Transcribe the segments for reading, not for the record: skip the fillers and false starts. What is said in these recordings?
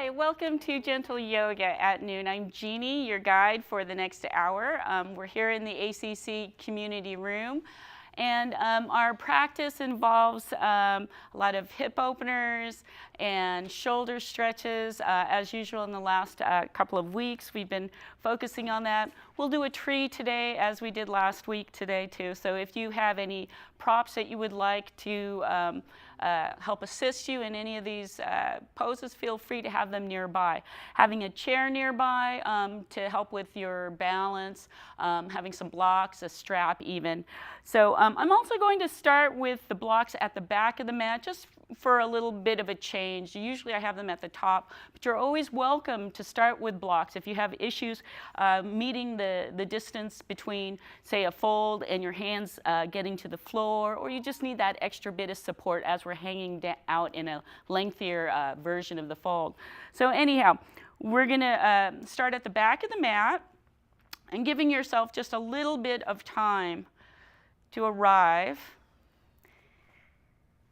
Hi, welcome to Gentle Yoga at Noon. I'm Jeani, your guide for the next hour. We're here in the ACC community room, and our practice involves a lot of hip openers and shoulder stretches. As usual in the last couple of weeks, we've been focusing on that. We'll do a tree today as we did last week today too. So if you have any props that you would like to help assist you in any of these poses, feel free to have them nearby. Having a chair nearby to help with your balance, having some blocks, a strap even. So I'm also going to start with the blocks at the back of the mat, just for a little bit of a change. Usually I have them at the top, but you're always welcome to start with blocks. If you have issues meeting the distance between, say, a fold and your hands getting to the floor, or you just need that extra bit of support as we're hanging out in a lengthier version of the fold. So anyhow, we're gonna start at the back of the mat and giving yourself just a little bit of time to arrive.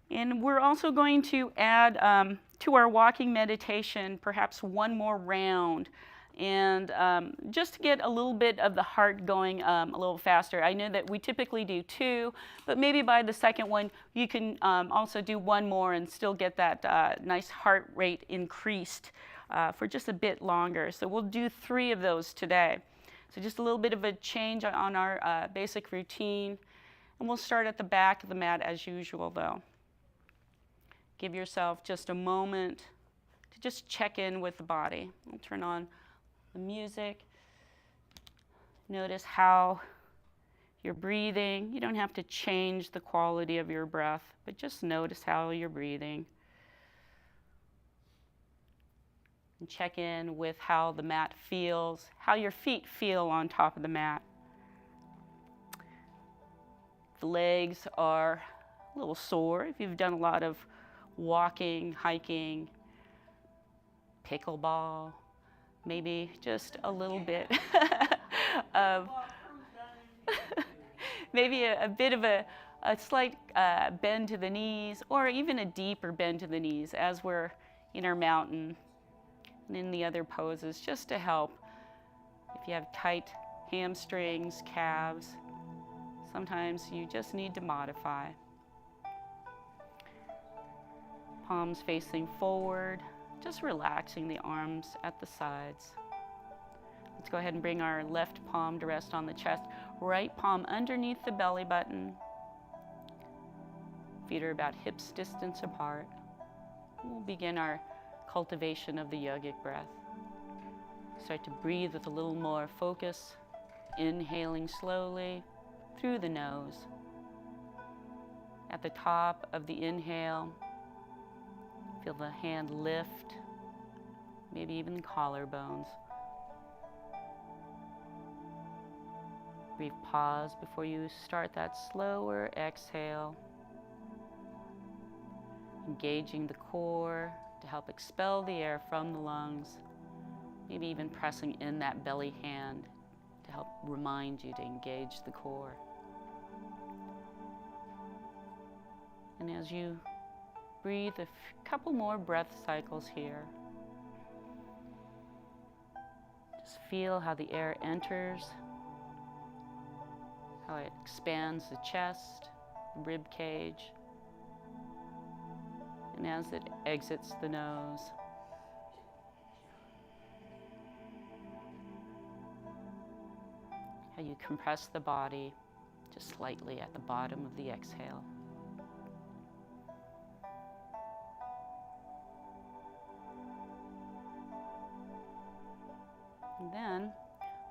And we're also going to add to our walking meditation perhaps one more round, and just to get a little bit of the heart going a little faster. I know that we typically do 2, but maybe by the second one you can also do one more and still get that nice heart rate increased for just a bit longer. So we'll do 3 of those today. So just a little bit of a change on our basic routine, and we'll start at the back of the mat as usual though. Give yourself just a moment to just check in with the body. I'll turn on the music. Notice how you're breathing. You don't have to change the quality of your breath, but just notice how you're breathing. And check in with how the mat feels, how your feet feel on top of the mat. The legs are a little sore if you've done a lot of walking, hiking, pickleball, maybe just a little bit of maybe a bit of a slight bend to the knees, or even a deeper bend to the knees as we're in our mountain and in the other poses, just to help. If you have tight hamstrings, calves, sometimes you just need to modify. Palms facing forward, just relaxing the arms at the sides. Let's go ahead and bring our left palm to rest on the chest, right palm underneath the belly button. Feet are about hips distance apart. We'll begin our cultivation of the yogic breath. Start to breathe with a little more focus, inhaling slowly through the nose. At the top of the inhale, feel the hand lift, maybe even the collarbones. Brief pause before you start that slower exhale. Engaging the core to help expel the air from the lungs. Maybe even pressing in that belly hand to help remind you to engage the core. And as you breathe a couple more breath cycles here. Just feel how the air enters, how it expands the chest, rib cage, and as it exits the nose. How you compress the body just slightly at the bottom of the exhale. And then,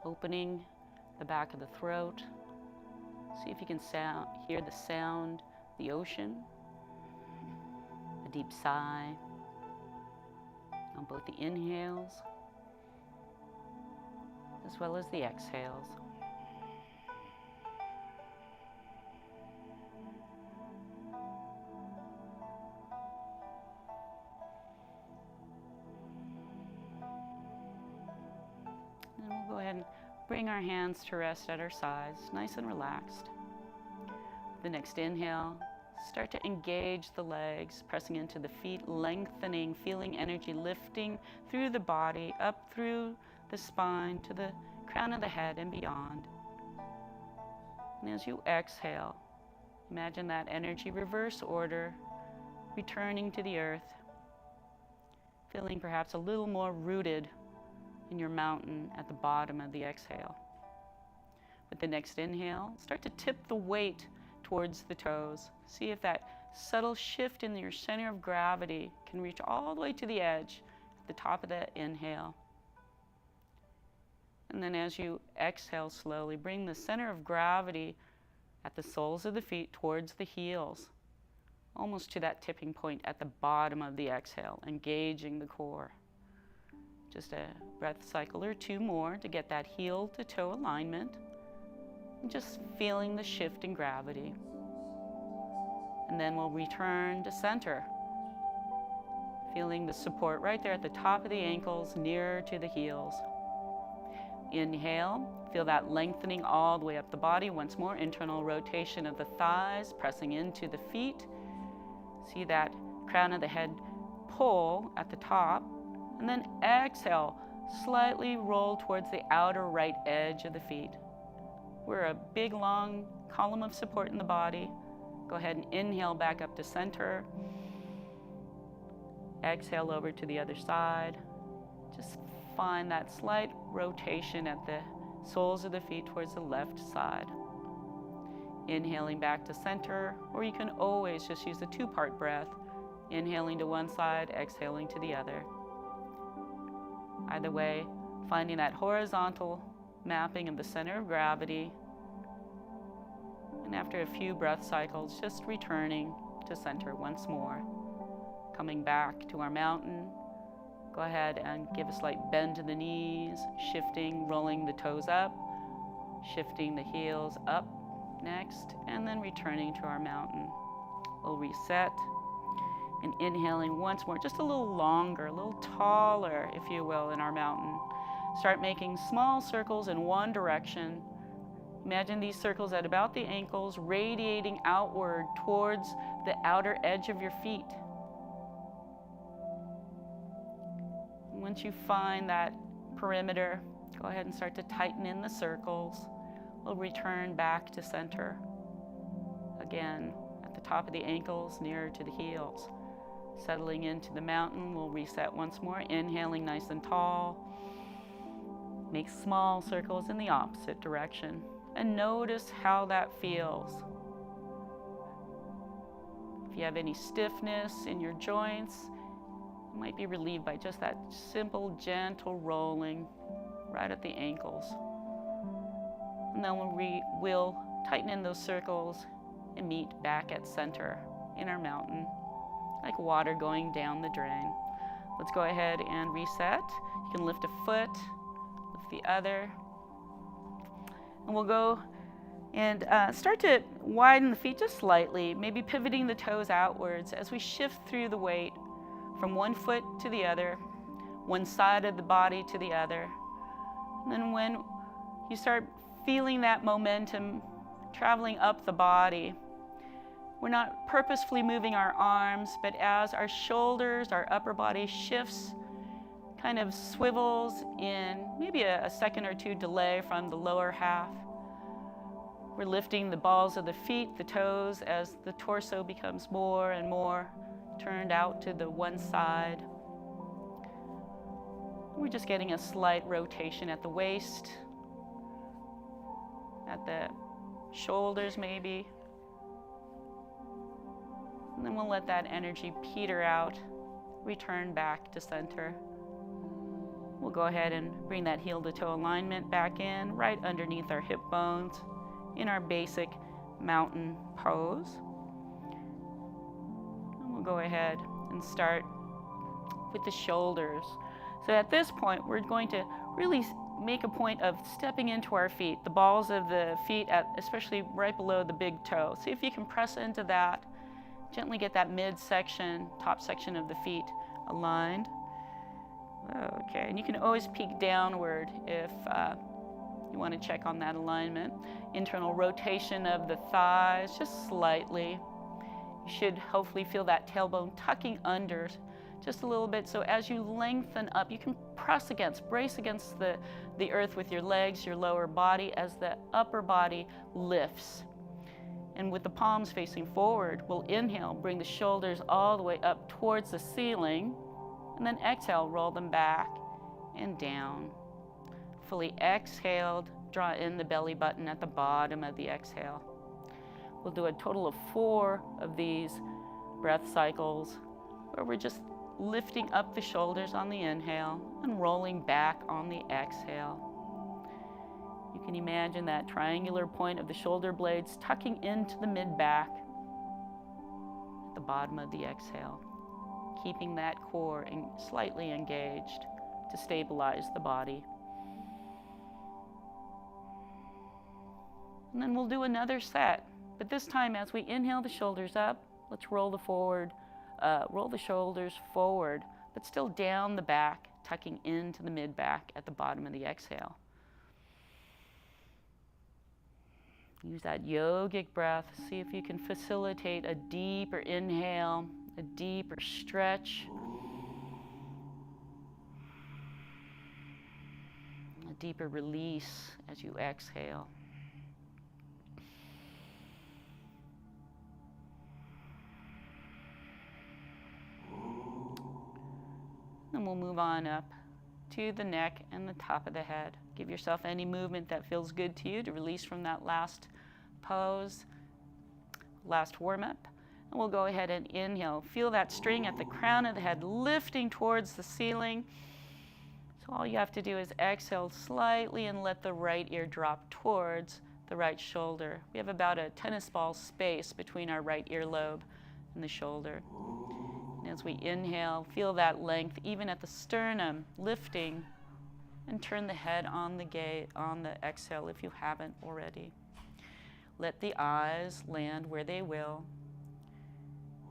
opening the back of the throat, see if you can hear the sound, the ocean, a deep sigh on both the inhales as well as the exhales. Go ahead and bring our hands to rest at our sides, nice and relaxed. The next inhale, Start to engage the legs, pressing into the feet, lengthening, feeling energy lifting through the body, up through the spine to the crown of the head and beyond. And as you exhale, imagine that energy reverse order, returning to the earth, feeling perhaps a little more rooted in your mountain at the bottom of the exhale. With the next inhale, start to tip the weight towards the toes. See if that subtle shift in your center of gravity can reach all the way to the edge at the top of the inhale. And then as you exhale slowly, bring the center of gravity at the soles of the feet towards the heels, almost to that tipping point at the bottom of the exhale, engaging the core. Just a breath cycle or two more to get that heel to toe alignment. And just feeling the shift in gravity. And then we'll return to center. Feeling the support right there at the top of the ankles, nearer to the heels. Inhale, feel that lengthening all the way up the body. Once more, internal rotation of the thighs, pressing into the feet. See that crown of the head pull at the top. And then exhale, slightly roll towards the outer right edge of the feet. We're a big, long column of support in the body. Go ahead and inhale back up to center. Exhale over to the other side. Just find that slight rotation at the soles of the feet towards the left side. Inhaling back to center, or you can always just use the two-part breath. Inhaling to one side, exhaling to the other. Either way, finding that horizontal mapping of the center of gravity, and after a few breath cycles, just returning to center once more. Coming back to our mountain, go ahead and give a slight bend to the knees, shifting, rolling the toes up, shifting the heels up next, and then returning to our mountain. We'll reset, and inhaling once more, just a little longer, a little taller, if you will, in our mountain. Start making small circles in one direction. Imagine these circles at about the ankles, radiating outward towards the outer edge of your feet. Once you find that perimeter, go ahead and start to tighten in the circles. We'll return back to center. Again, at the top of the ankles, nearer to the heels. Settling into the mountain, we'll reset once more, inhaling nice and tall. Make small circles in the opposite direction and notice how that feels. If you have any stiffness in your joints, it might be relieved by just that simple, gentle rolling right at the ankles. And then we'll tighten in those circles and meet back at center in our mountain, like water going down the drain. Let's go ahead and reset. You can lift a foot, the other, and we'll go and start to widen the feet just slightly, maybe pivoting the toes outwards as we shift through the weight from one foot to the other, one side of the body to the other. And then when you start feeling that momentum traveling up the body, we're not purposefully moving our arms, but as our shoulders, our upper body shifts, kind of swivels in maybe a second or two delay from the lower half. We're lifting the balls of the feet, the toes, as the torso becomes more and more turned out to the one side. We're just getting a slight rotation at the waist, at the shoulders maybe. And then we'll let that energy peter out, return back to center. We'll go ahead and bring that heel to toe alignment back in, right underneath our hip bones, in our basic mountain pose. And we'll go ahead and start with the shoulders. So at this point, we're going to really make a point of stepping into our feet, the balls of the feet, especially right below the big toe. See if you can press into that. Gently get that midsection, top section of the feet aligned. Okay, and you can always peek downward if you want to check on that alignment. Internal rotation of the thighs, just slightly. You should hopefully feel that tailbone tucking under just a little bit. So as you lengthen up, you can press against, brace against the earth with your legs, your lower body, as the upper body lifts. And with the palms facing forward, we'll inhale, bring the shoulders all the way up towards the ceiling, and then exhale, roll them back and down. Fully exhaled, draw in the belly button at the bottom of the exhale. We'll do a total of 4 of these breath cycles where we're just lifting up the shoulders on the inhale and rolling back on the exhale. You can imagine that triangular point of the shoulder blades tucking into the mid-back at the bottom of the exhale, keeping that core slightly engaged to stabilize the body. And then we'll do another set, but this time as we inhale the shoulders up, let's roll the shoulders forward, but still down the back, tucking into the mid-back at the bottom of the exhale. Use that yogic breath. See if you can facilitate a deeper inhale, a deeper stretch, a deeper release as you exhale. And we'll move on up to the neck and the top of the head. Give yourself any movement that feels good to you to release from that last pose, last warm-up. And we'll go ahead and inhale. Feel that string at the crown of the head lifting towards the ceiling. So all you have to do is exhale slightly and let the right ear drop towards the right shoulder. We have about a tennis ball space between our right earlobe and the shoulder. And as we inhale, feel that length even at the sternum lifting, and turn the head on the exhale if you haven't already. Let the eyes land where they will.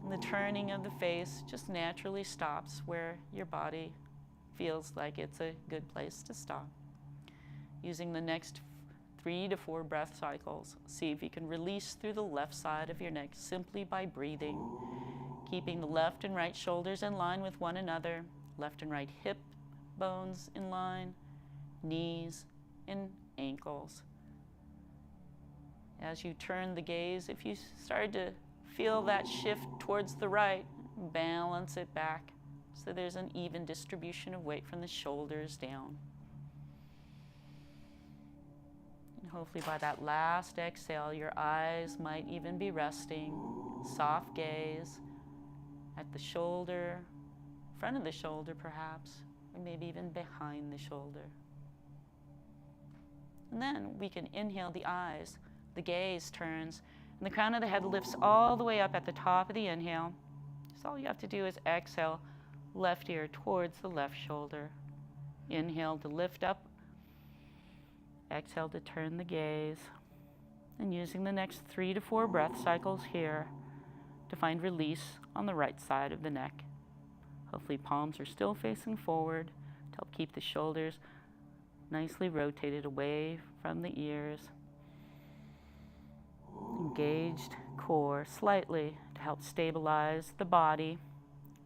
And the turning of the face just naturally stops where your body feels like it's a good place to stop. Using the next 3 to 4 breath cycles, see if you can release through the left side of your neck simply by breathing, keeping the left and right shoulders in line with one another, left and right hip bones in line, knees and ankles. As you turn the gaze, if you start to feel that shift towards the right, balance it back so there's an even distribution of weight from the shoulders down. And hopefully by that last exhale, your eyes might even be resting, soft gaze at the shoulder, front of the shoulder perhaps, or maybe even behind the shoulder. And then we can inhale the eyes, the gaze turns, and the crown of the head lifts all the way up at the top of the inhale. So all you have to do is exhale, left ear towards the left shoulder. Inhale to lift up, exhale to turn the gaze. And using the next 3 to 4 breath cycles here to find release on the right side of the neck. Hopefully palms are still facing forward to help keep the shoulders nicely rotated away from the ears. Engaged core slightly to help stabilize the body.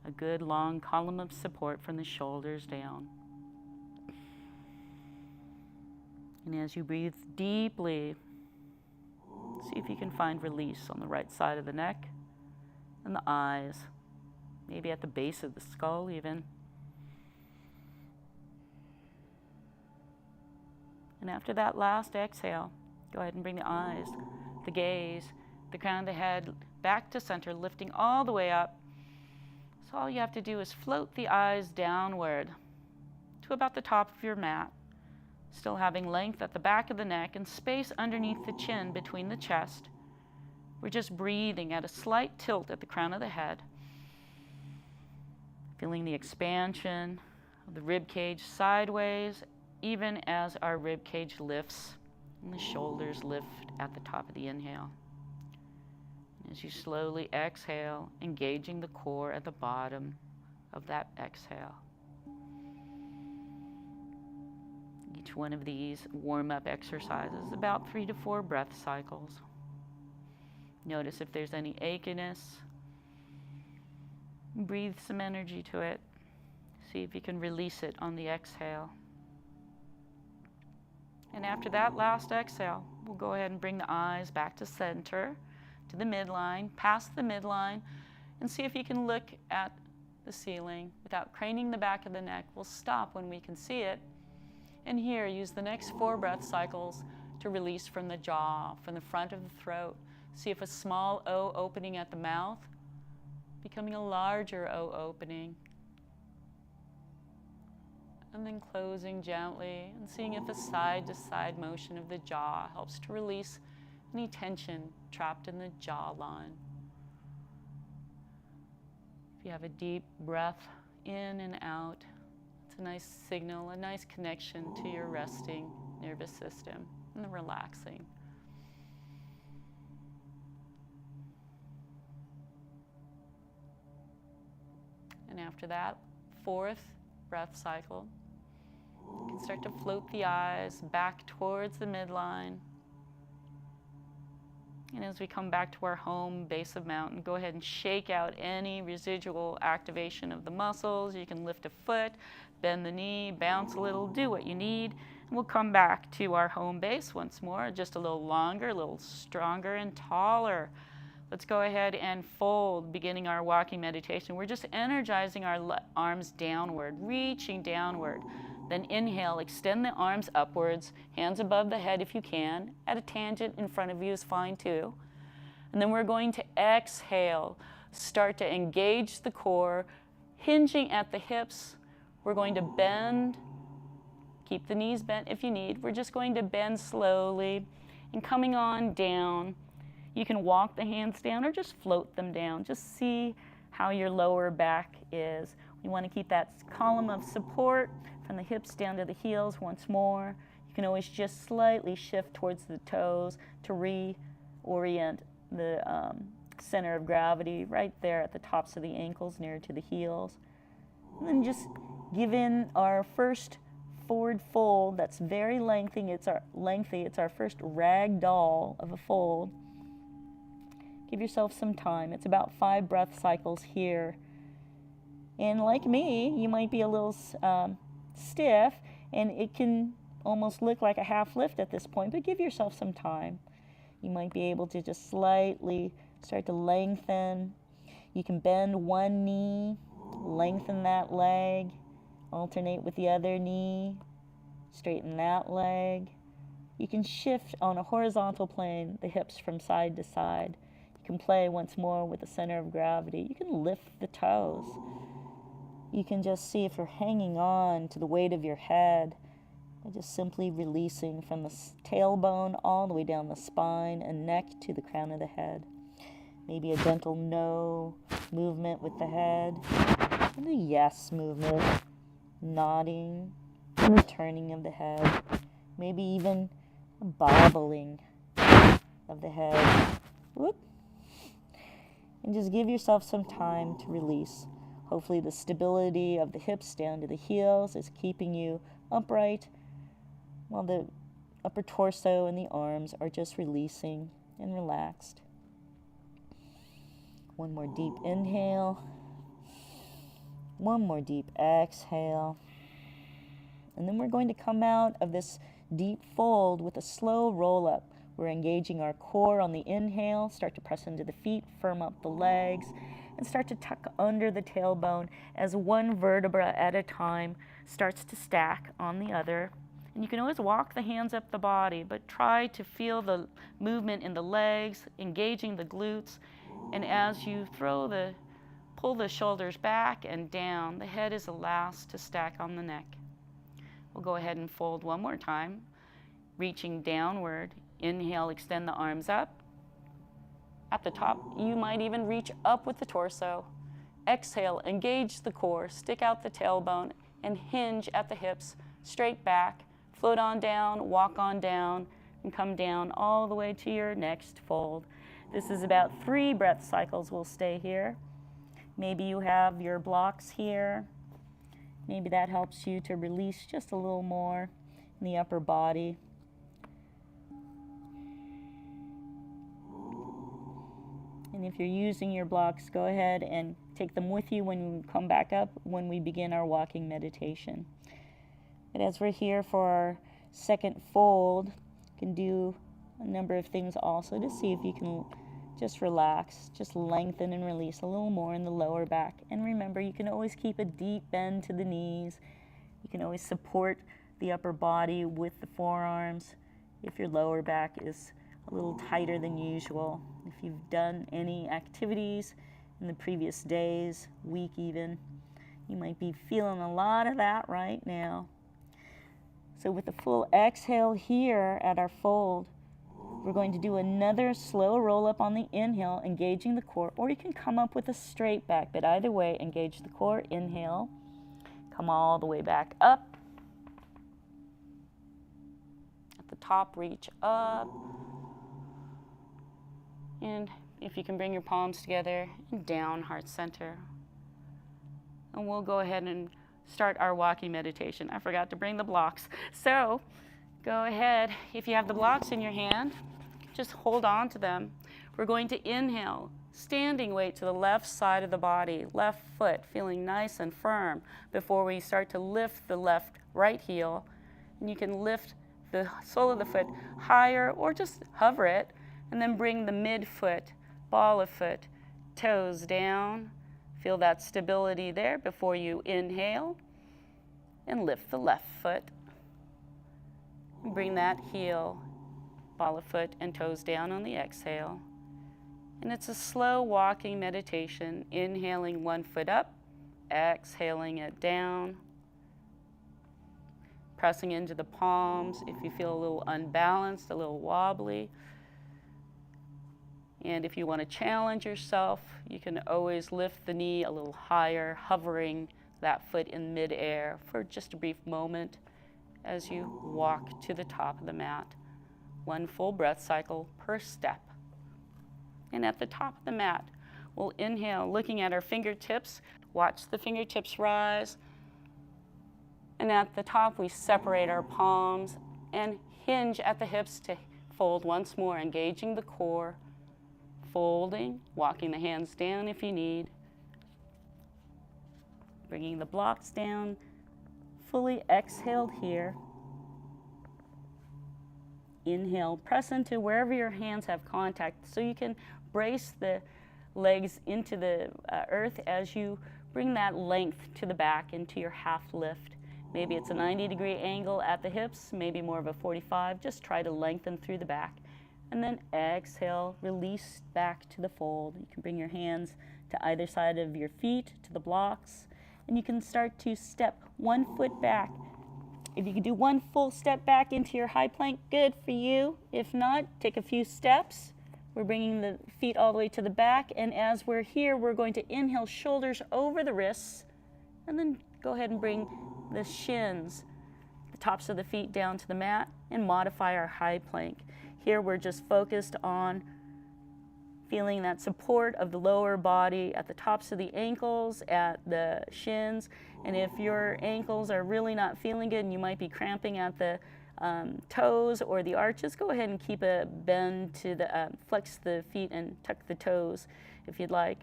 A good long column of support from the shoulders down. And as you breathe deeply, see if you can find release on the right side of the neck and the eyes, maybe at the base of the skull even. And after that last exhale, go ahead and bring the eyes, the gaze, the crown of the head back to center, lifting all the way up. So all you have to do is float the eyes downward to about the top of your mat, still having length at the back of the neck and space underneath the chin between the chest. We're just breathing at a slight tilt at the crown of the head, feeling the expansion of the rib cage sideways, even as our rib cage lifts and the shoulders lift at the top of the inhale. As you slowly exhale, engaging the core at the bottom of that exhale. Each one of these warm-up exercises, about 3 to 4 breath cycles. Notice if there's any achiness Breathe some energy to it. See if you can release it on the exhale. And after that last exhale, we'll go ahead and bring the eyes back to center, to the midline, past the midline, and see if you can look at the ceiling without craning the back of the neck. We'll stop when we can see it. And here, use the next 4 breath cycles to release from the jaw, from the front of the throat. See if a small O opening at the mouth, becoming a larger O opening. And then closing gently and seeing if a side-to-side motion of the jaw helps to release any tension trapped in the jawline. If you have a deep breath in and out, it's a nice signal, a nice connection to your resting nervous system and the relaxing. And after that 4th breath cycle, you can start to float the eyes back towards the midline. And as we come back to our home base of mountain, go ahead and shake out any residual activation of the muscles. You can lift a foot, bend the knee, bounce a little, do what you need. And we'll come back to our home base once more, just a little longer, a little stronger and taller. Let's go ahead and fold, beginning our walking meditation. We're just energizing our arms downward, reaching downward. Then inhale, extend the arms upwards, hands above the head if you can. At a tangent in front of you is fine too. And then we're going to exhale, start to engage the core, hinging at the hips. We're going to bend, keep the knees bent if you need. We're just going to bend slowly and coming on down. You can walk the hands down or just float them down. Just see how your lower back is. We want to keep that column of support from the hips down to the heels once more. You can always just slightly shift towards the toes to reorient the center of gravity right there at the tops of the ankles near to the heels. And then just give in our first forward fold that's very lengthy. It's our first rag doll of a fold. Give yourself some time. It's about 5 breath cycles here. And like me, you might be a little stiff, and it can almost look like a half lift at this point, but give yourself some time. You might be able to just slightly start to lengthen. You can bend one knee, lengthen that leg, alternate with the other knee, straighten that leg. You can shift on a horizontal plane the hips from side to side. You can play once more with the center of gravity. You can lift the toes. You can just see if you're hanging on to the weight of your head by just simply releasing from the tailbone all the way down the spine and neck to the crown of the head. Maybe a gentle no movement with the head, and a yes movement, nodding, and the turning of the head. Maybe even a bobbling of the head. Whoop. And just give yourself some time to release. Hopefully the stability of the hips down to the heels is keeping you upright, while the upper torso and the arms are just releasing and relaxed. One more deep inhale. One more deep exhale. And then we're going to come out of this deep fold with a slow roll up. We're engaging our core on the inhale, start to press into the feet, firm up the legs, and start to tuck under the tailbone as one vertebra at a time starts to stack on the other. And you can always walk the hands up the body, but try to feel the movement in the legs, engaging the glutes. And as you pull the shoulders back and down, the head is the last to stack on the neck. We'll go ahead and fold one more time, reaching downward. Inhale, extend the arms up. At the top, you might even reach up with the torso. Exhale, engage the core, stick out the tailbone, and hinge at the hips, straight back. Float on down, walk on down, and come down all the way to your next fold. This is about 3 breath cycles. We'll stay here. Maybe you have your blocks here. Maybe that helps you to release just a little more in the upper body. And if you're using your blocks, go ahead and take them with you when we come back up when we begin our walking meditation. But as we're here for our second fold, you can do a number of things also to see if you can just relax, just lengthen and release a little more in the lower back. And remember, you can always keep a deep bend to the knees. You can always support the upper body with the forearms if your lower back is a little tighter than usual. If you've done any activities in the previous days, week even, you might be feeling a lot of that right now. So with a full exhale here at our fold, we're going to do another slow roll up on the inhale, engaging the core, or you can come up with a straight back, but either way, engage the core. Inhale, come all the way back up. At the top, reach up. And if you can bring your palms together and down, heart center. And we'll go ahead and start our walking meditation. I forgot to bring the blocks. So go ahead, if you have the blocks in your hand, just hold on to them. We're going to inhale, standing weight to the left side of the body, left foot feeling nice and firm before we start to lift the right heel. And you can lift the sole of the foot higher or just hover it, and then bring the midfoot, ball of foot, toes down. Feel that stability there before you inhale and lift the left foot. Bring that heel, ball of foot, and toes down on the exhale. And it's a slow walking meditation, inhaling one foot up, exhaling it down, pressing into the palms if you feel a little unbalanced, a little wobbly. And if you want to challenge yourself, you can always lift the knee a little higher, hovering that foot in midair for just a brief moment as you walk to the top of the mat. One full breath cycle per step. And at the top of the mat, we'll inhale, looking at our fingertips. Watch the fingertips rise. And at the top, we separate our palms and hinge at the hips to fold once more, engaging the core. Folding, walking the hands down if you need. Bringing the blocks down, fully exhaled here. Inhale, press into wherever your hands have contact so you can brace the legs into the earth as you bring that length to the back into your half lift. Maybe it's a 90-degree angle at the hips, maybe more of a 45. Just try to lengthen through the back. And then exhale, release back to the fold. You can bring your hands to either side of your feet, to the blocks, and you can start to step 1 foot back. If you can do one full step back into your high plank, good for you. If not, take a few steps. We're bringing the feet all the way to the back, and as we're here, we're going to inhale, shoulders over the wrists, and then go ahead and bring the shins, the tops of the feet down to the mat, and modify our high plank. Here we're just focused on feeling that support of the lower body at the tops of the ankles, at the shins. And if your ankles are really not feeling good and you might be cramping at the toes or the arches, go ahead and keep a bend to the, flex the feet and tuck the toes if you'd like.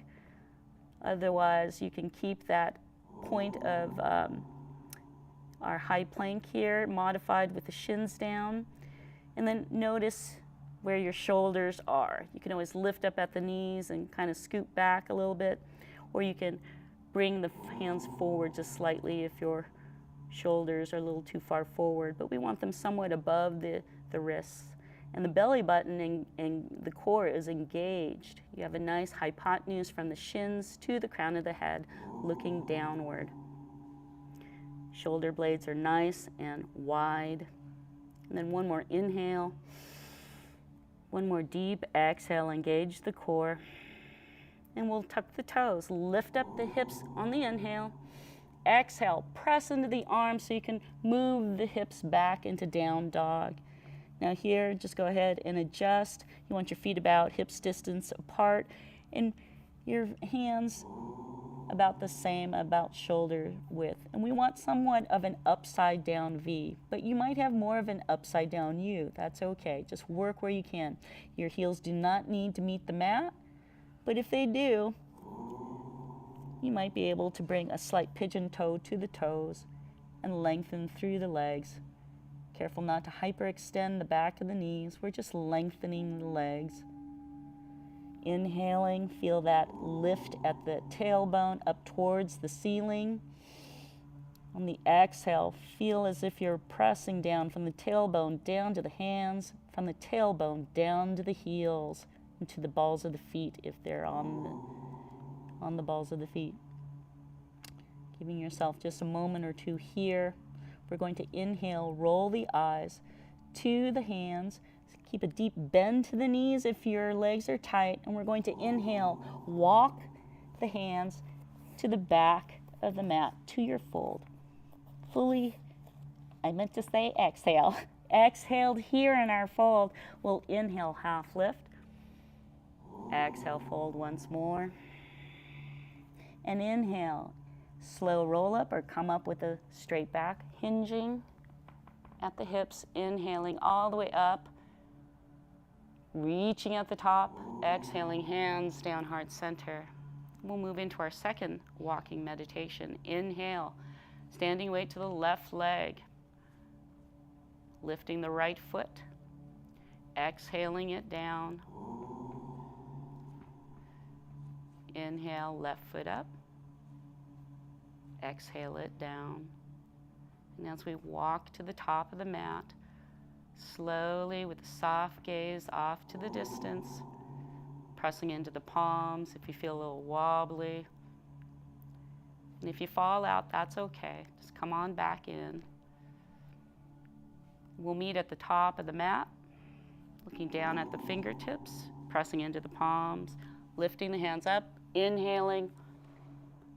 Otherwise, you can keep that point of our high plank here modified with the shins down. And then notice where your shoulders are. You can always lift up at the knees and kind of scoot back a little bit, or you can bring the hands forward just slightly if your shoulders are a little too far forward, but we want them somewhat above the wrists. And the belly button and the core is engaged. You have a nice hypotenuse from the shins to the crown of the head, looking downward. Shoulder blades are nice and wide. And then one more inhale. One more deep exhale, engage the core. And we'll tuck the toes, lift up the hips on the inhale. Exhale, press into the arms so you can move the hips back into down dog. Now here, just go ahead and adjust. You want your feet about hips distance apart and your hands about the same, about shoulder width. And we want somewhat of an upside down V, but you might have more of an upside down U. That's okay. Just work where you can. Your heels do not need to meet the mat. But if they do, you might be able to bring a slight pigeon toe to the toes and lengthen through the legs. Careful not to hyperextend the back of the knees. We're just lengthening the legs. Inhaling, feel that lift at the tailbone up towards the ceiling. On the exhale, feel as if you're pressing down from the tailbone down to the hands, from the tailbone down to the heels, and to the balls of the feet if they're on the balls of the feet. Giving yourself just a moment or two here. We're going to inhale, roll the eyes to the hands. Keep a deep bend to the knees if your legs are tight. And we're going to inhale, walk the hands to the back of the mat, to your fold. Fully, I meant to say exhale. Exhaled here in our fold. We'll inhale, half lift. Exhale, fold once more. And inhale, slow roll up or come up with a straight back, hinging at the hips, inhaling all the way up, reaching at the top, exhaling, hands down, heart center. We'll move into our second walking meditation. Inhale, standing weight to the left leg, lifting the right foot, exhaling it down. Inhale, left foot up. Exhale it down. And as we walk to the top of the mat, slowly with a soft gaze off to the distance, pressing into the palms if you feel a little wobbly. And if you fall out, that's okay. Just come on back in. We'll meet at the top of the mat, looking down at the fingertips, pressing into the palms, lifting the hands up, inhaling,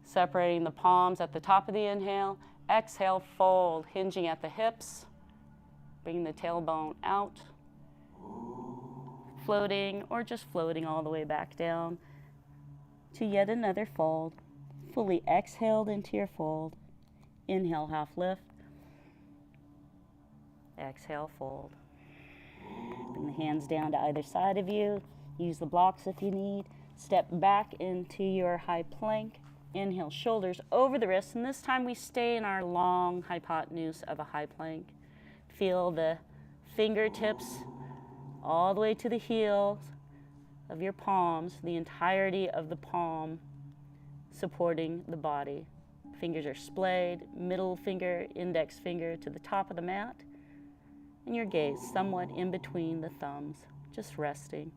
separating the palms at the top of the inhale. Exhale, fold, hinging at the hips, bringing the tailbone out, floating or just floating all the way back down to yet another fold. Fully exhaled into your fold. Inhale, half lift. Exhale, fold. Bring the hands down to either side of you. Use the blocks if you need. Step back into your high plank. Inhale, shoulders over the wrists, and this time we stay in our long hypotenuse of a high plank. Feel the fingertips all the way to the heels of your palms, the entirety of the palm supporting the body. Fingers are splayed, middle finger, index finger to the top of the mat, and your gaze somewhat in between the thumbs, just resting.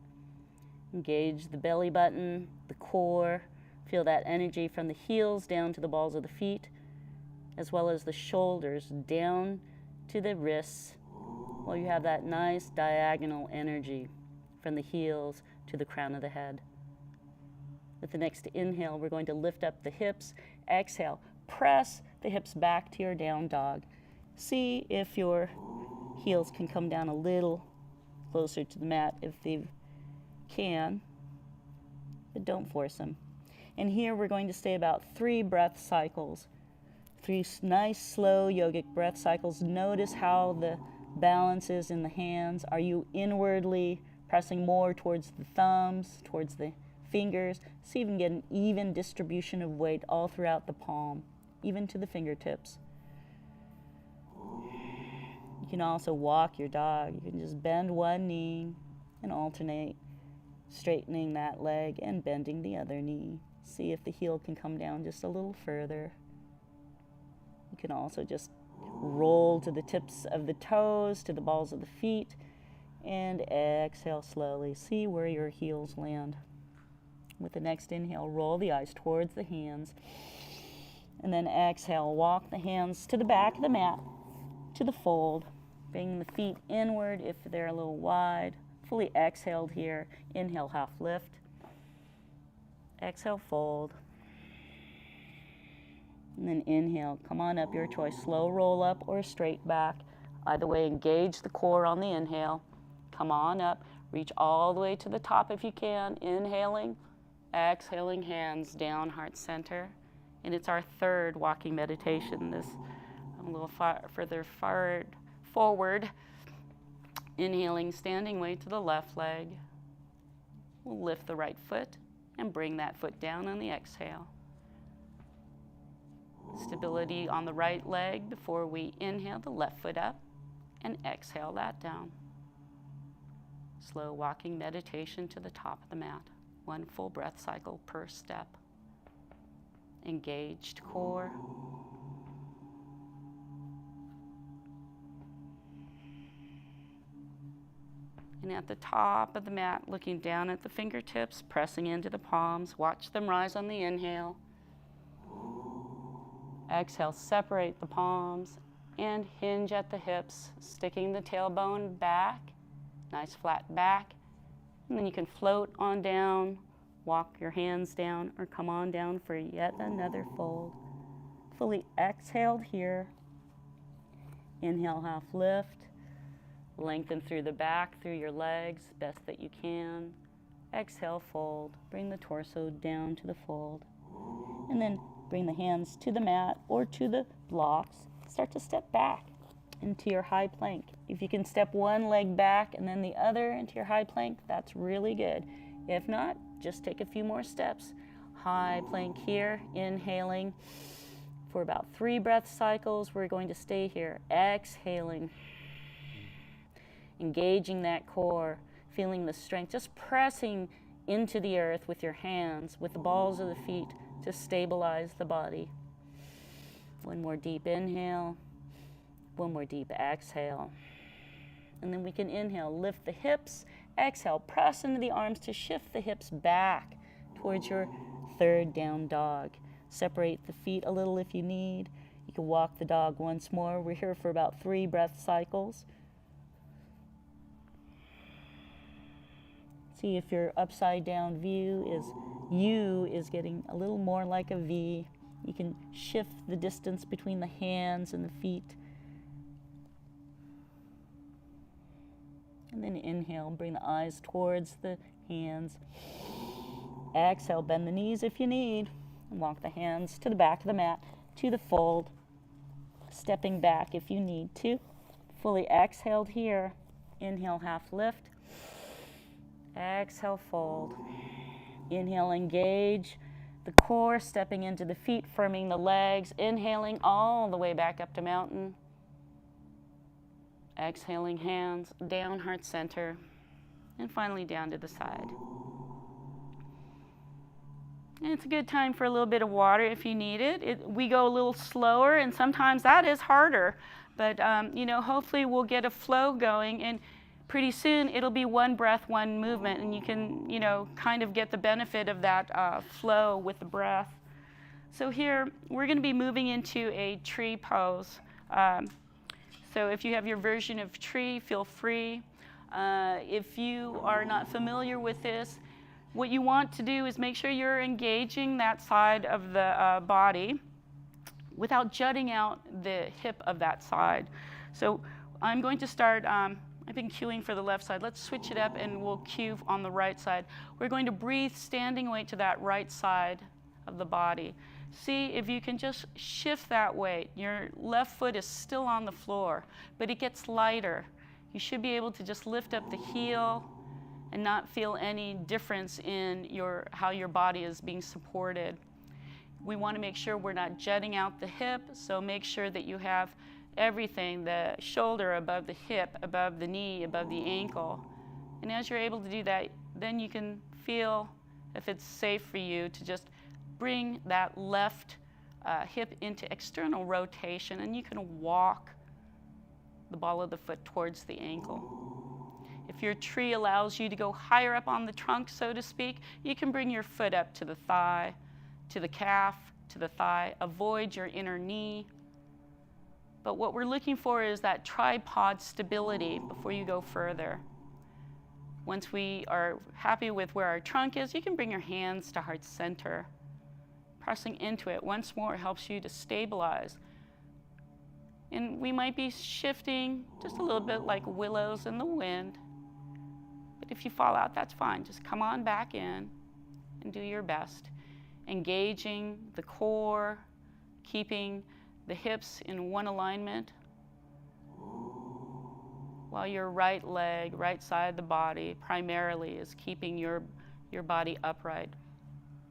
Engage the belly button, the core. Feel that energy from the heels down to the balls of the feet, as well as the shoulders down to the wrists, while you have that nice diagonal energy from the heels to the crown of the head. With the next inhale, we're going to lift up the hips. Exhale, press the hips back to your down dog. See if your heels can come down a little closer to the mat if they can, but don't force them. And here we're going to stay about 3 breath cycles. 3 nice, slow yogic breath cycles. Notice how the balance is in the hands. Are you inwardly pressing more towards the thumbs, towards the fingers? See if you can get an even distribution of weight all throughout the palm, even to the fingertips. You can also walk your dog. You can just bend one knee and alternate, straightening that leg and bending the other knee. See if the heel can come down just a little further. You can also just roll to the tips of the toes, to the balls of the feet, and exhale slowly. See where your heels land. With the next inhale, roll the eyes towards the hands. And then exhale, walk the hands to the back of the mat, to the fold. Bring the feet inward if they're a little wide. Fully exhaled here. Inhale, half lift. Exhale, fold. And then inhale, come on up, your choice. Slow roll up or straight back. Either way, engage the core on the inhale. Come on up, reach all the way to the top if you can. Inhaling, exhaling, hands down, heart center. And it's our third walking meditation. This a little further forward. Inhaling, standing weight to the left leg. We'll lift the right foot. and bring that foot down on the exhale. Stability on the right leg before we inhale the left foot up and exhale that down. Slow walking meditation to the top of the mat. 1 full breath cycle per step. Engaged core. And at the top of the mat, looking down at the fingertips, pressing into the palms. Watch them rise on the inhale. Exhale, separate the palms and hinge at the hips, sticking the tailbone back, nice flat back. And then you can float on down, walk your hands down, or come on down for yet another fold. Fully exhaled here. Inhale, half lift. Lengthen through the back, through your legs, best that you can. Exhale, fold. Bring the torso down to the fold. And then bring the hands to the mat or to the blocks. Start to step back into your high plank. If you can step one leg back and then the other into your high plank, that's really good. If not, just take a few more steps. High plank here, inhaling for about 3 breath cycles. We're going to stay here, exhaling, engaging that core, feeling the strength, just pressing into the earth with your hands, with the balls of the feet to stabilize the body. 1 more deep inhale, 1 more deep exhale. And then we can inhale, lift the hips, exhale, press into the arms to shift the hips back towards your 3rd down dog. Separate the feet a little if you need. You can walk the dog once more. We're here for about 3 breath cycles. See if your upside down view is getting a little more like a V. You can shift the distance between the hands and the feet. And then inhale, bring the eyes towards the hands. Exhale, bend the knees if you need. And walk the hands to the back of the mat, to the fold. Stepping back if you need to. Fully exhaled here. Inhale, half lift. Exhale, fold. Inhale, engage the core, stepping into the feet, firming the legs. Inhaling all the way back up to mountain. Exhaling, hands down, heart center. And finally down to the side. And it's a good time for a little bit of water if you need it. We go a little slower, and sometimes that is harder. But, hopefully we'll get a flow going, and pretty soon it'll be 1 breath, 1 movement, and you can, kind of get the benefit of that flow with the breath. So here, we're going to be moving into a tree pose. So if you have your version of tree, feel free. If you are not familiar with this, what you want to do is make sure you're engaging that side of the body without jutting out the hip of that side. So I'm going to start, I've been cueing for the left side. Let's switch it up and we'll cue on the right side. We're going to breathe standing weight to that right side of the body. See if you can just shift that weight. Your left foot is still on the floor, but it gets lighter. You should be able to just lift up the heel and not feel any difference in how your body is being supported. We want to make sure we're not jutting out the hip, so make sure that you have everything, the shoulder above the hip, above the knee, above the ankle. And as you're able to do that, then you can feel if it's safe for you to just bring that left hip into external rotation, and you can walk the ball of the foot towards the ankle. If your tree allows you to go higher up on the trunk, so to speak, you can bring your foot up to the thigh, to the calf, to the thigh. Avoid your inner knee. But what we're looking for is that tripod stability before you go further. Once we are happy with where our trunk is, you can bring your hands to heart center. Pressing into it once more helps you to stabilize. And we might be shifting just a little bit like willows in the wind. But if you fall out, that's fine. Just come on back in and do your best. Engaging the core, keeping the hips in one alignment, while your right leg, right side of the body, primarily is keeping your body upright.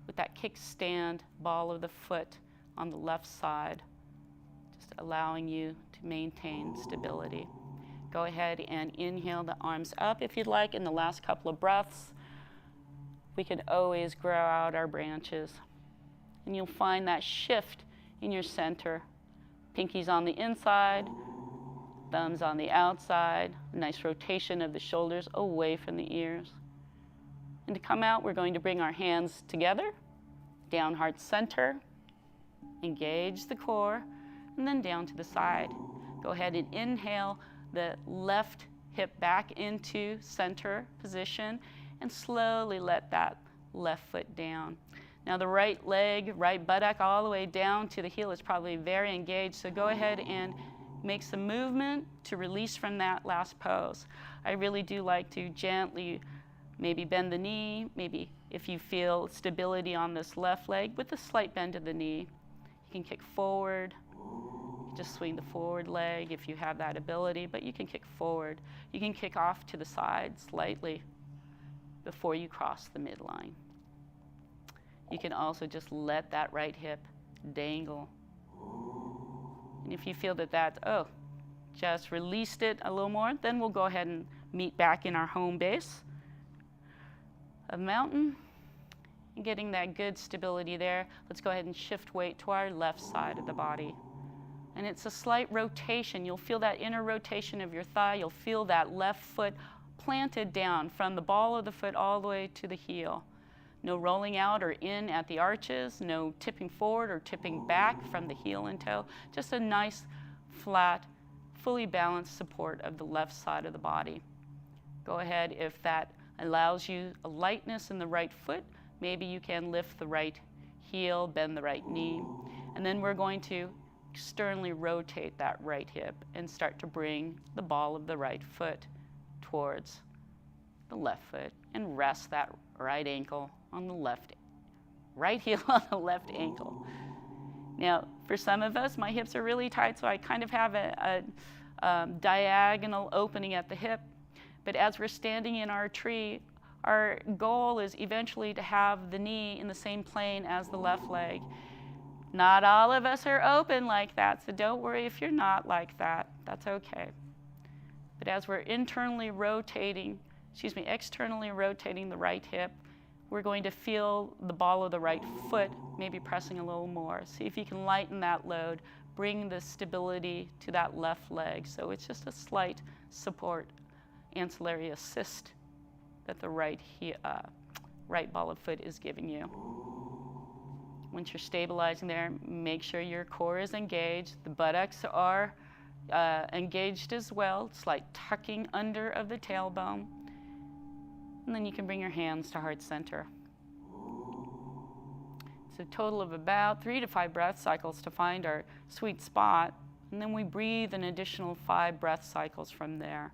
with that kickstand ball of the foot on the left side, just allowing you to maintain stability. Go ahead and inhale the arms up if you'd like. In the last couple of breaths, we can always grow out our branches. And you'll find that shift in your center. Pinkies on the inside, thumbs on the outside, a nice rotation of the shoulders away from the ears. And to come out, we're going to bring our hands together, down heart center, engage the core, and then down to the side. Go ahead and inhale the left hip back into center position and slowly let that left foot down. Now the right leg, right buttock all the way down to the heel is probably very engaged, so go ahead and make some movement to release from that last pose. I really do like to gently maybe bend the knee, maybe if you feel stability on this left leg with a slight bend of the knee. You can kick forward, just swing the forward leg if you have that ability, but you can kick forward. You can kick off to the side slightly before you cross the midline. You can also just let that right hip dangle. And if you feel that that's, just released it a little more, then we'll go ahead and meet back in our home base of mountain. And getting that good stability there, let's go ahead and shift weight to our left side of the body. And it's a slight rotation. You'll feel that inner rotation of your thigh. You'll feel that left foot planted down from the ball of the foot all the way to the heel. No rolling out or in at the arches, no tipping forward or tipping back from the heel and toe. Just a nice, flat, fully balanced support of the left side of the body. Go ahead, if that allows you a lightness in the right foot, maybe you can lift the right heel, bend the right knee. And then we're going to externally rotate that right hip and start to bring the ball of the right foot towards the left foot and rest that right ankle on the left, right heel on the left ankle. Now, for some of us, my hips are really tight, so I kind of have a diagonal opening at the hip. But as we're standing in our tree, our goal is eventually to have the knee in the same plane as the left leg. Not all of us are open like that, so don't worry if you're not like that. That's okay. But as we're externally rotating the right hip, we're going to feel the ball of the right foot maybe pressing a little more. See if you can lighten that load, bring the stability to that left leg. So it's just a slight support, ancillary assist that the right ball of foot is giving you. Once you're stabilizing there, make sure your core is engaged. The buttocks are engaged as well. Slight tucking under of the tailbone. And then you can bring your hands to heart center. It's a total of about 3 to 5 breath cycles to find our sweet spot. And then we breathe an additional 5 breath cycles from there.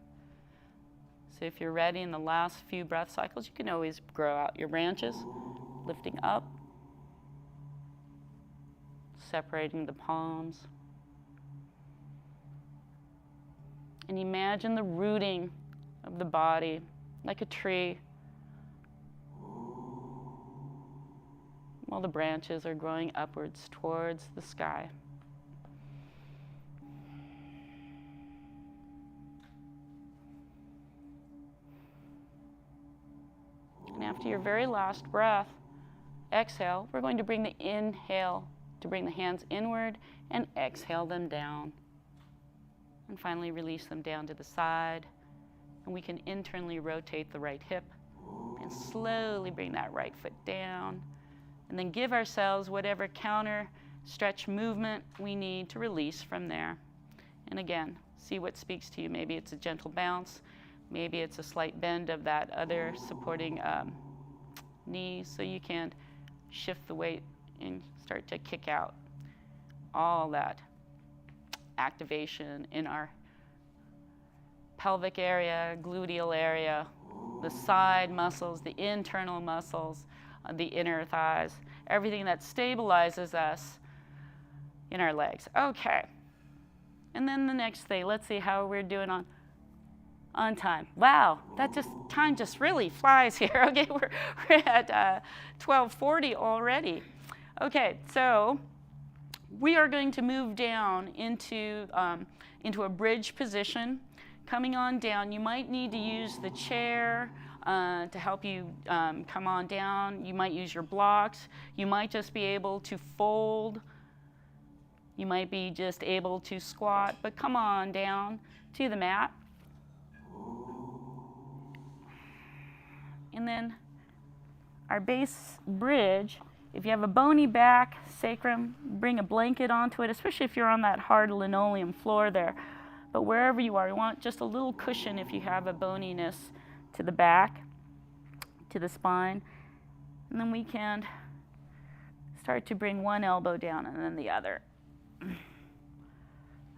So if you're ready in the last few breath cycles, you can always grow out your branches, lifting up, separating the palms. And imagine the rooting of the body like a tree while the branches are growing upwards towards the sky. And after your very last breath, exhale, we're going to bring the inhale to bring the hands inward and exhale them down. And finally release them down to the side. And we can internally rotate the right hip and slowly bring that right foot down. And then give ourselves whatever counter stretch movement we need to release from there. And again, see what speaks to you. Maybe it's a gentle bounce. Maybe it's a slight bend of that other supporting knee, so you can shift the weight and start to kick out all that activation in our pelvic area, gluteal area, the side muscles, the internal muscles, the inner thighs, everything that stabilizes us in our legs. Okay. And then the next thing, let's see how we're doing On time. Wow, time just really flies here. Okay, we're at 12:40 already. Okay, so we are going to move down into a bridge position. Coming on down, you might need to use the chair to help you come on down. You might use your blocks. You might just be able to fold. You might be just able to squat, but come on down to the mat. And then our base bridge, if you have a bony back, sacrum, bring a blanket onto it, especially if you're on that hard linoleum floor there. But wherever you are, you want just a little cushion if you have a boniness to the back, to the spine. And then we can start to bring one elbow down and then the other.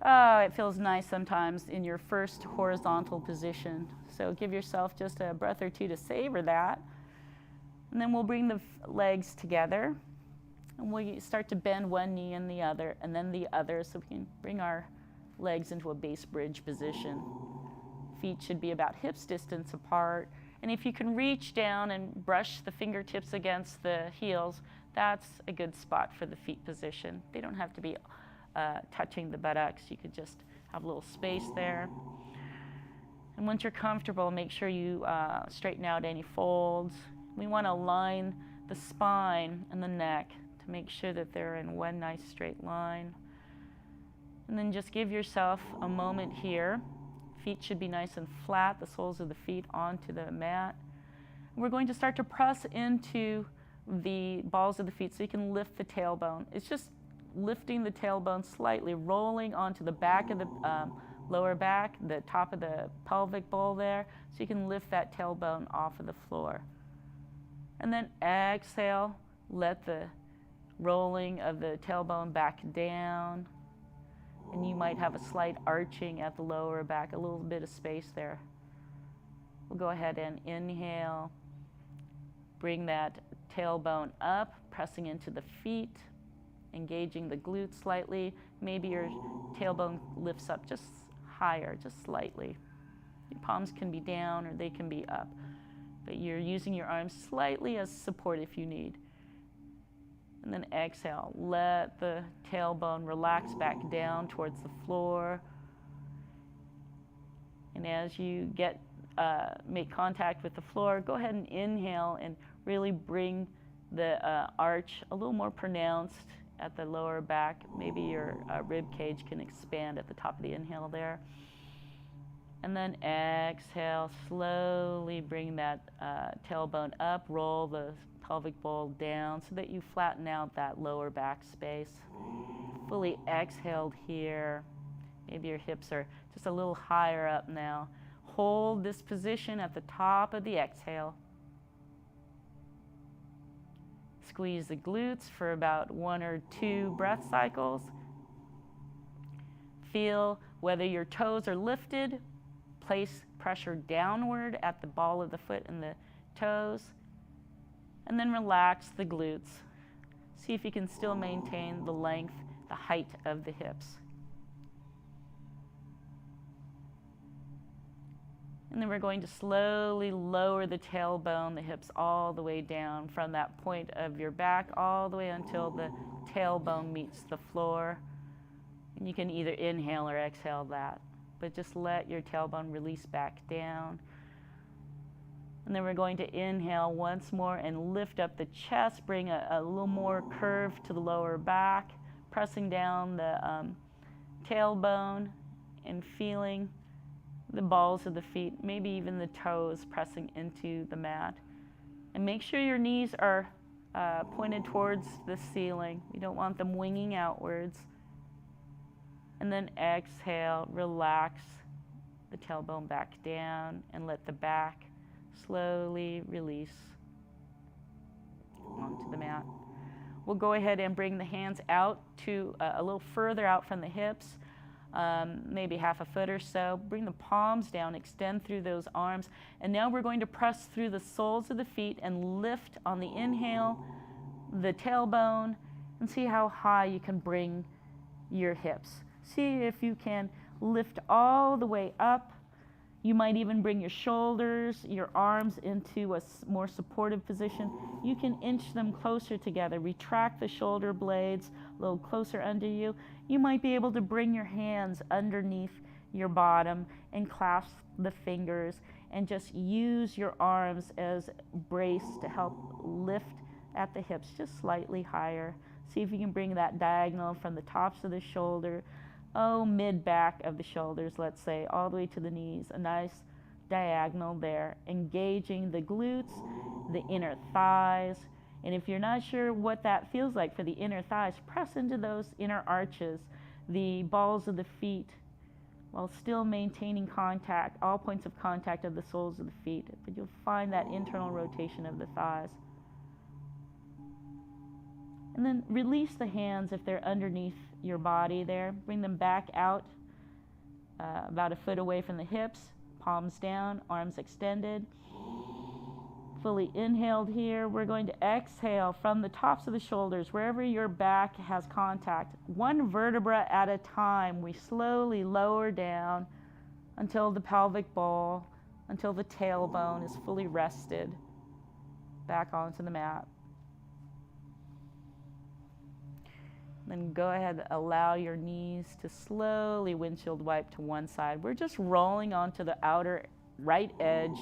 Oh, it feels nice sometimes in your first horizontal position. So give yourself just a breath or two to savor that. And then we'll bring the legs together. And we'll start to bend one knee and the other, and then the other, so we can bring our legs into a base bridge position. Feet should be about hips distance apart. And if you can reach down and brush the fingertips against the heels, that's a good spot for the feet position. They don't have to be touching the buttocks. You could just have a little space there. And once you're comfortable, make sure you straighten out any folds. We want to align the spine and the neck to make sure that they're in one nice straight line. And then just give yourself a moment here. Feet should be nice and flat, the soles of the feet onto the mat. We're going to start to press into the balls of the feet so you can lift the tailbone. It's just lifting the tailbone slightly, rolling onto the back of the lower back, the top of the pelvic bowl there, so you can lift that tailbone off of the floor. And then exhale, let the rolling of the tailbone back down. And you might have a slight arching at the lower back, a little bit of space there. We'll go ahead and inhale. Bring that tailbone up, pressing into the feet, engaging the glutes slightly. Maybe your tailbone lifts up just higher, just slightly. Your palms can be down or they can be up. But you're using your arms slightly as support if you need. And then exhale, let the tailbone relax back down towards the floor. And as you make contact with the floor, go ahead and inhale and really bring the arch a little more pronounced at the lower back. Maybe your rib cage can expand at the top of the inhale there. And then exhale, slowly bring that tailbone up, roll the pelvic bowl down so that you flatten out that lower back space. Fully exhaled here. Maybe your hips are just a little higher up now. Hold this position at the top of the exhale. Squeeze the glutes for about 1 or 2 breath cycles. Feel whether your toes are lifted. Place pressure downward at the ball of the foot and the toes. And then relax the glutes. See if you can still maintain the length, the height of the hips. And then we're going to slowly lower the tailbone, the hips all the way down from that point of your back all the way until the tailbone meets the floor. And you can either inhale or exhale that, but just let your tailbone release back down. And then we're going to inhale once more and lift up the chest, bring a little more curve to the lower back, pressing down the tailbone and feeling the balls of the feet, maybe even the toes pressing into the mat. And make sure your knees are pointed towards the ceiling. You don't want them winging outwards. And then exhale, relax the tailbone back down and let the back slowly release onto the mat. We'll go ahead and bring the hands out to a little further out from the hips, maybe half a foot or so. Bring the palms down, extend through those arms. And now we're going to press through the soles of the feet and lift on the inhale, the tailbone, and see how high you can bring your hips. See if you can lift all the way up You might even bring your shoulders, your arms into a more supportive position. You can inch them closer together. Retract the shoulder blades a little closer under you. You might be able to bring your hands underneath your bottom and clasp the fingers and just use your arms as brace to help lift at the hips just slightly higher. See if you can bring that diagonal from the tops of the shoulder, mid-back of the shoulders, let's say, all the way to the knees. A nice diagonal there, engaging the glutes, the inner thighs. And if you're not sure what that feels like for the inner thighs, press into those inner arches, the balls of the feet, while still maintaining contact, all points of contact of the soles of the feet. But you'll find that internal rotation of the thighs. And then release the hands if they're underneath your body there. Bring them back out about a foot away from the hips, palms down, arms extended. Fully inhaled here. We're going to exhale from the tops of the shoulders, wherever your back has contact. One vertebra at a time, we slowly lower down until the pelvic bowl, until the tailbone is fully rested back onto the mat. Then go ahead and allow your knees to slowly windshield wipe to one side. We're just rolling onto the outer right edge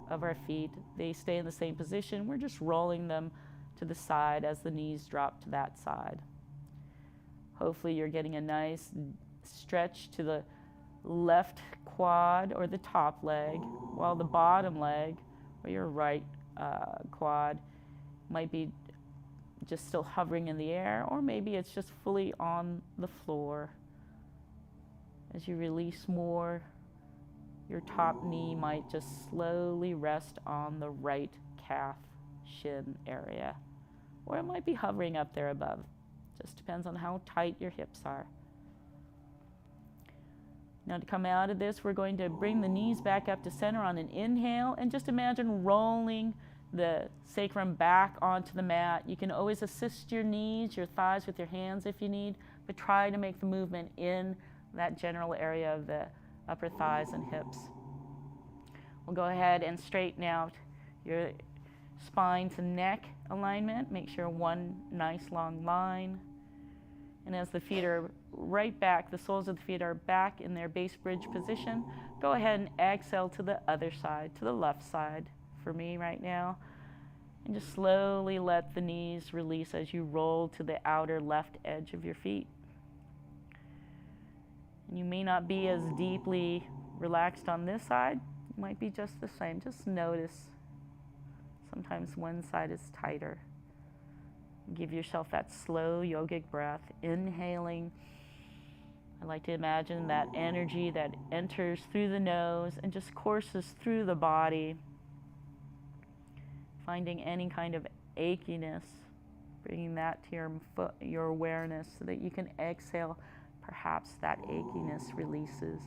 of our feet. They stay in the same position. We're just rolling them to the side as the knees drop to that side. Hopefully you're getting a nice stretch to the left quad or the top leg, while the bottom leg or your right quad might be just still hovering in the air, or maybe it's just fully on the floor. As you release more, your top knee might just slowly rest on the right calf shin area, or it might be hovering up there above. Just depends on how tight your hips are. Now to come out of this, we're going to bring the knees back up to center on an inhale, and just imagine rolling the sacrum back onto the mat. You can always assist your knees, your thighs with your hands if you need, but try to make the movement in that general area of the upper thighs and hips. We'll go ahead and straighten out your spine to neck alignment. Make sure one nice long line. And as the feet are right back, the soles of the feet are back in their base bridge position, go ahead and exhale to the other side, to the left side for me right now. And just slowly let the knees release as you roll to the outer left edge of your feet. And you may not be as deeply relaxed on this side. You might be just the same. Just notice. Sometimes one side is tighter. Give yourself that slow yogic breath, inhaling. I like to imagine that energy that enters through the nose and just courses through the body, finding any kind of achiness, bringing that to your awareness so that you can exhale. Perhaps that achiness releases.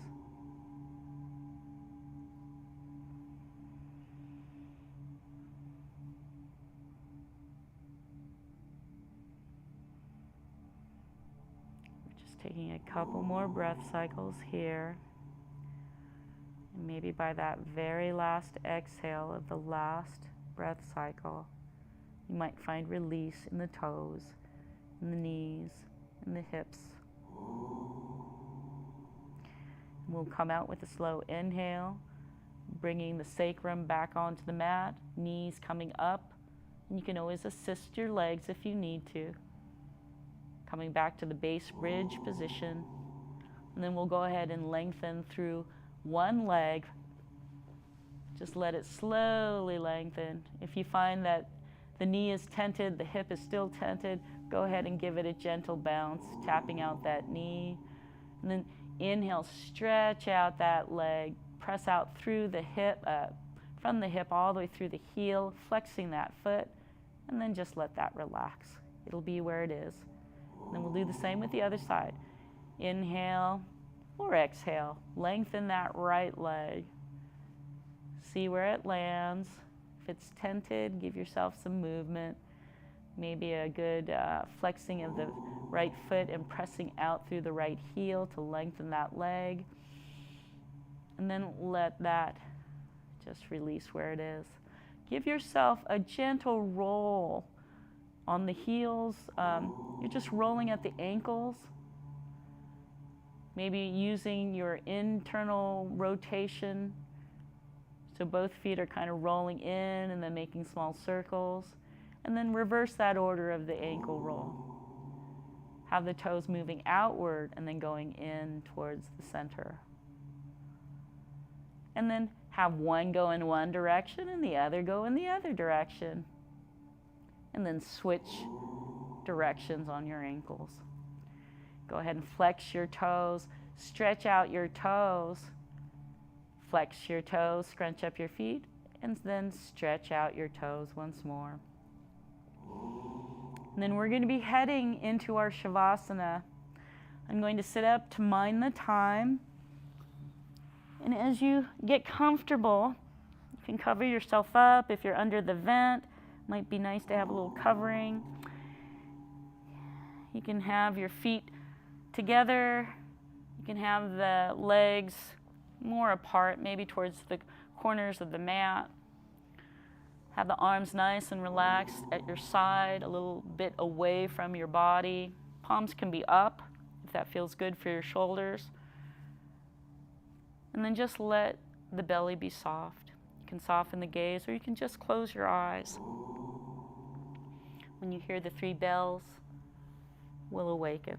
Taking a couple more breath cycles here. And maybe by that very last exhale of the last breath cycle, you might find release in the toes, in the knees, in the hips. And we'll come out with a slow inhale, bringing the sacrum back onto the mat, knees coming up. And you can always assist your legs if you need to. Coming back to the base bridge position. And then we'll go ahead and lengthen through one leg. Just let it slowly lengthen. If you find that the knee is tented, the hip is still tented, go ahead and give it a gentle bounce, tapping out that knee. And then inhale, stretch out that leg, press out through the hip, from the hip all the way through the heel, flexing that foot, and then just let that relax. It'll be where it is. And then we'll do the same with the other side. Inhale or exhale. Lengthen that right leg. See where it lands. If it's tented, give yourself some movement. Maybe a good flexing of the right foot and pressing out through the right heel to lengthen that leg. And then let that just release where it is. Give yourself a gentle roll on the heels. You're just rolling at the ankles. Maybe using your internal rotation. So both feet are kind of rolling in and then making small circles. And then reverse that order of the ankle roll. Have the toes moving outward and then going in towards the center. And then have one go in one direction and the other go in the other direction. And then switch directions on your ankles. Go ahead and flex your toes, stretch out your toes, flex your toes, scrunch up your feet, and then stretch out your toes once more. And then we're going to be heading into our Shavasana. I'm going to sit up to mind the time. And as you get comfortable, you can cover yourself up. If you're under the vent, it might be nice to have a little covering. You can have your feet together. You can have the legs more apart, maybe towards the corners of the mat. Have the arms nice and relaxed at your side, a little bit away from your body. Palms can be up if that feels good for your shoulders. And then just let the belly be soft. You can soften the gaze, or you can just close your eyes. When you hear the 3 bells, we'll awaken.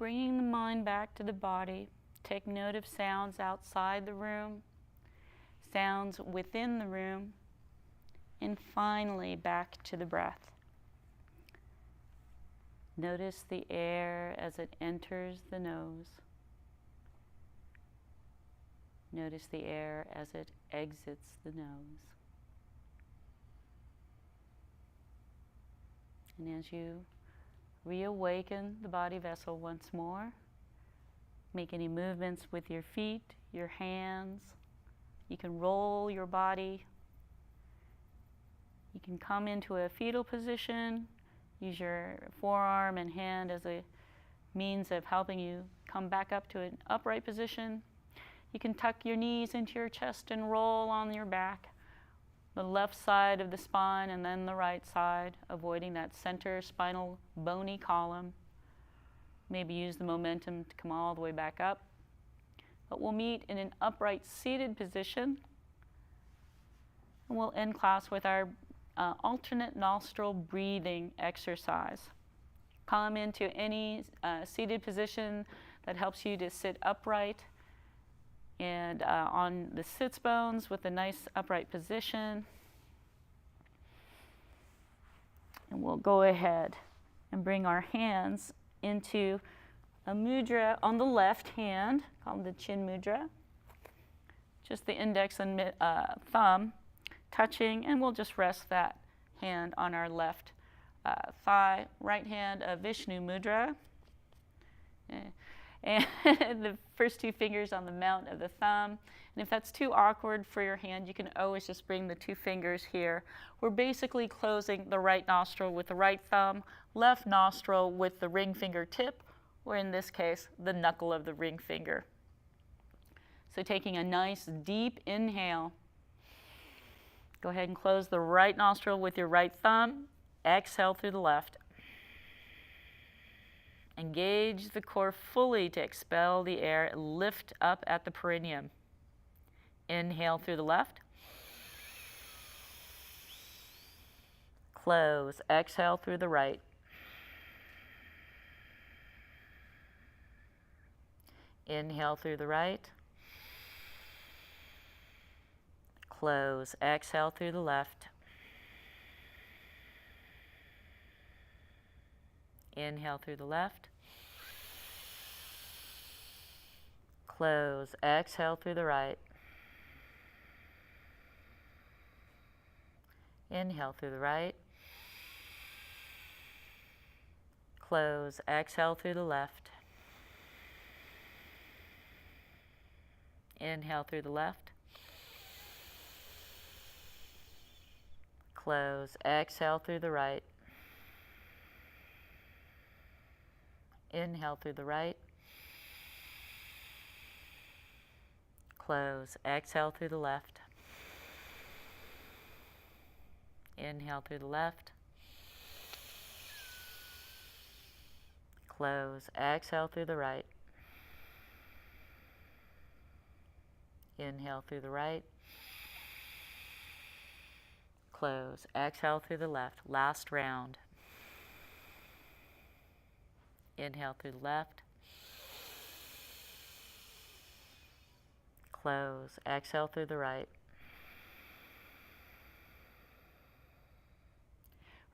bringing the mind back to the body. Take note of sounds outside the room, sounds within the room, and finally back to the breath. Notice the air as it enters the nose. Notice the air as it exits the nose. And as you reawaken the body vessel once more, make any movements with your feet, your hands. You can roll your body. You can come into a fetal position. Use your forearm and hand as a means of helping you come back up to an upright position. You can tuck your knees into your chest and roll on your back, the left side of the spine and then the right side, avoiding that center spinal bony column. Maybe use the momentum to come all the way back up. But we'll meet in an upright seated position. And we'll end class with our alternate nostril breathing exercise. Come into any seated position that helps you to sit upright and on the sits bones with a nice upright position. And we'll go ahead and bring our hands into a mudra on the left hand, called the chin mudra. Just the index and thumb touching, and we'll just rest that hand on our left thigh. Right hand, Vishnu mudra. And the first two fingers on the mount of the thumb. And if that's too awkward for your hand, you can always just bring the two fingers here. We're basically closing the right nostril with the right thumb, left nostril with the ring finger tip, or in this case, the knuckle of the ring finger. So taking a nice deep inhale. Go ahead and close the right nostril with your right thumb. Exhale through the left. Engage the core fully to expel the air. Lift up at the perineum. Inhale through the left. Close. Exhale through the right. Inhale through the right. Close. Exhale through the left. Inhale through the left. Close. Exhale through the right. Inhale through the right. Close. Exhale through the left. Inhale through the left. Close. Exhale through the right. Inhale through the right. Close. Exhale through the left. Inhale through the left. Close. Exhale through the right. Inhale through the right. Close. Exhale through the left. Last round. Inhale through the left. Close. Exhale through the right.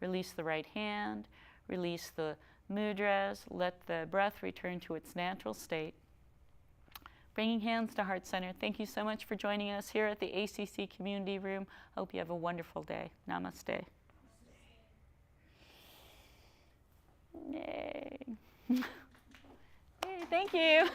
Release the right hand. Release the mudras. Let the breath return to its natural state. Bringing hands to heart center. Thank you so much for joining us here at the ACC Community Room. Hope you have a wonderful day. Namaste. Yay. Yay, thank you.